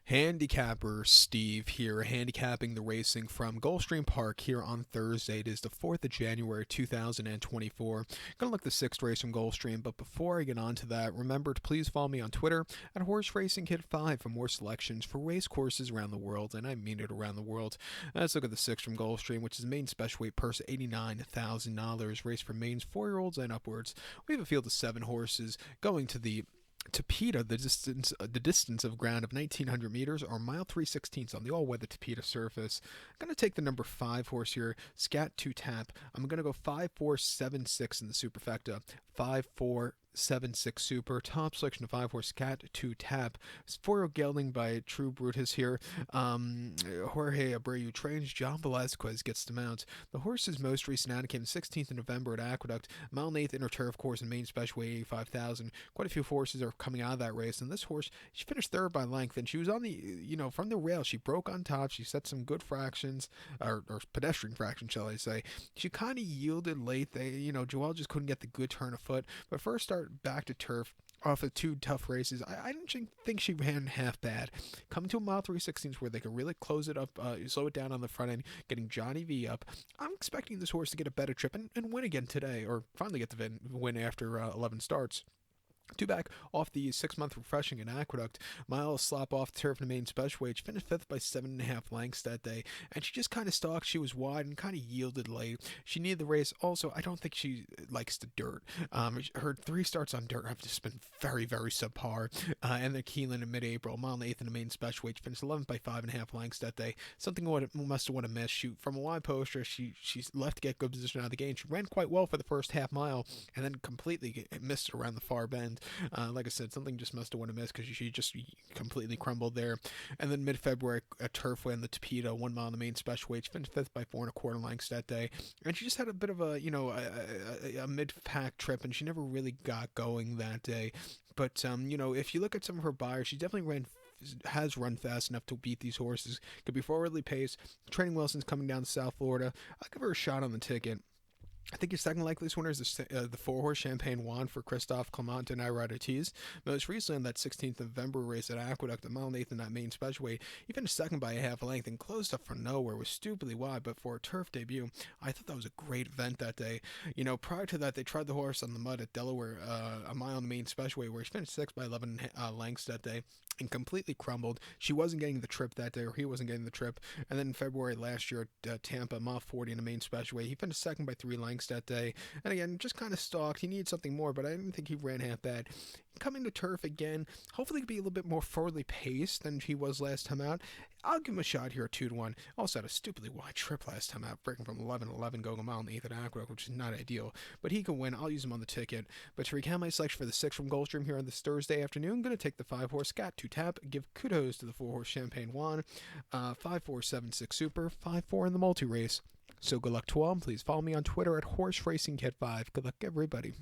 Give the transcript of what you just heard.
Handicapper Steve here, handicapping the racing from Gulfstream Park here on Thursday. It is the 4th of January 2024. Gonna look the sixth race from Gulfstream, but before I get on to that, remember to please follow me on Twitter at Horse Racing Kid 5 for more selections for race courses around the world, and I mean it around the world. Let's look at the sixth from Gulfstream, which is main special weight purse $89,000, race for mains 4-year-olds and upwards. We have a field of 7 horses going to PETA, the distance of ground of 1,900 meters, or mile 3/16 on the all-weather PETA surface. I'm going to take the number 5 horse here, Scat 2 Tap. I'm going to go 5-4-7-6 in the superfecta. 5-4-7-6 super. Top selection of 5 horse Scat 2 Tap. 4 gelding by True Brutus here. Jorge Abreu trains. John Velazquez gets to mount. The horse's most recent outing came 16th of November at Aqueduct. Mile 8th inner turf course in main special weight 85,000. Quite a few horses are coming out of that race, and this horse, she finished third by length, and she was on the, from the rail. She broke on top. She set some good fractions, or pedestrian fractions, shall I say. She kind of yielded late. Joel just couldn't get the good turn of foot, but first start back to turf off of 2 tough races. I didn't think she ran half bad. Coming to a mile 3/16 where they could really close it up, slow it down on the front end, getting Johnny V up. I'm expecting this horse to get a better trip and win again today, or finally get the win after 11 starts. 2 back off the 6-month refreshing in Aqueduct. Miles slop off the turf in the main special weight. She finished 5th by 7.5 lengths that day, and she just kind of stalked. She was wide and kind of yielded late. She needed the race. Also, I don't think she likes the dirt. Her 3 starts on dirt have just been very, very subpar. And then Keelan in mid-April, mile 8th in the main special weight. She finished 11th by 5.5 lengths that day. Something must have would have missed. She, from a wide poster, she's left to get good position out of the gate. She ran quite well for the first half mile, and then completely missed it around the far bend. Like I said, something just must have won a miss because she just completely crumbled there. And then mid-February, a turf win, the Tapeta, 1 mile in the main special weight. She finished 5th by 4.25 lengths that day. And she just had a bit of a mid-pack trip, and she never really got going that day. But, if you look at some of her buyers, she definitely has run fast enough to beat these horses. Could be forwardly paced. Training Wilson's coming down to South Florida. I'll give her a shot on the ticket. I think your second likeliest winner is the 4-horse Champagne Wand for Christophe Clement and Irad Ortiz. Most recently on that 16th November race at Aqueduct, a mile 8th in that main special weight, he finished second by a half length and closed up from nowhere. Was stupidly wide, but for a turf debut, I thought that was a great event that day. Prior to that, they tried the horse on the mud at Delaware, a mile in the main special weight, where she finished 6th by 11 lengths that day and completely crumbled. She wasn't getting the trip that day, or he wasn't getting the trip. And then in February last year at Tampa, mile 40 in the main special weight, he finished second by 3 lengths that day. And again, just kind of stalked. He needed something more, but I didn't think he ran half bad. Coming to turf again, hopefully he'll be a little bit more forwardly paced than he was last time out. I'll give him a shot here at 2-1. Also had a stupidly wide trip last time out, breaking from 11-11, going a mile and 8th at Aqueduct, which is not ideal. But he can win. I'll use him on the ticket. But to recount my selection for the 6 from Gulfstream here on this Thursday afternoon, I'm going to take the 5-horse Scat 2 Tap, give kudos to the 4-horse Champagne Wand, 5-4-7-6 Super, 5-4 in the multi-race. So good luck to all. Please follow me on Twitter at Horse Racing Kid 5. Good luck, everybody.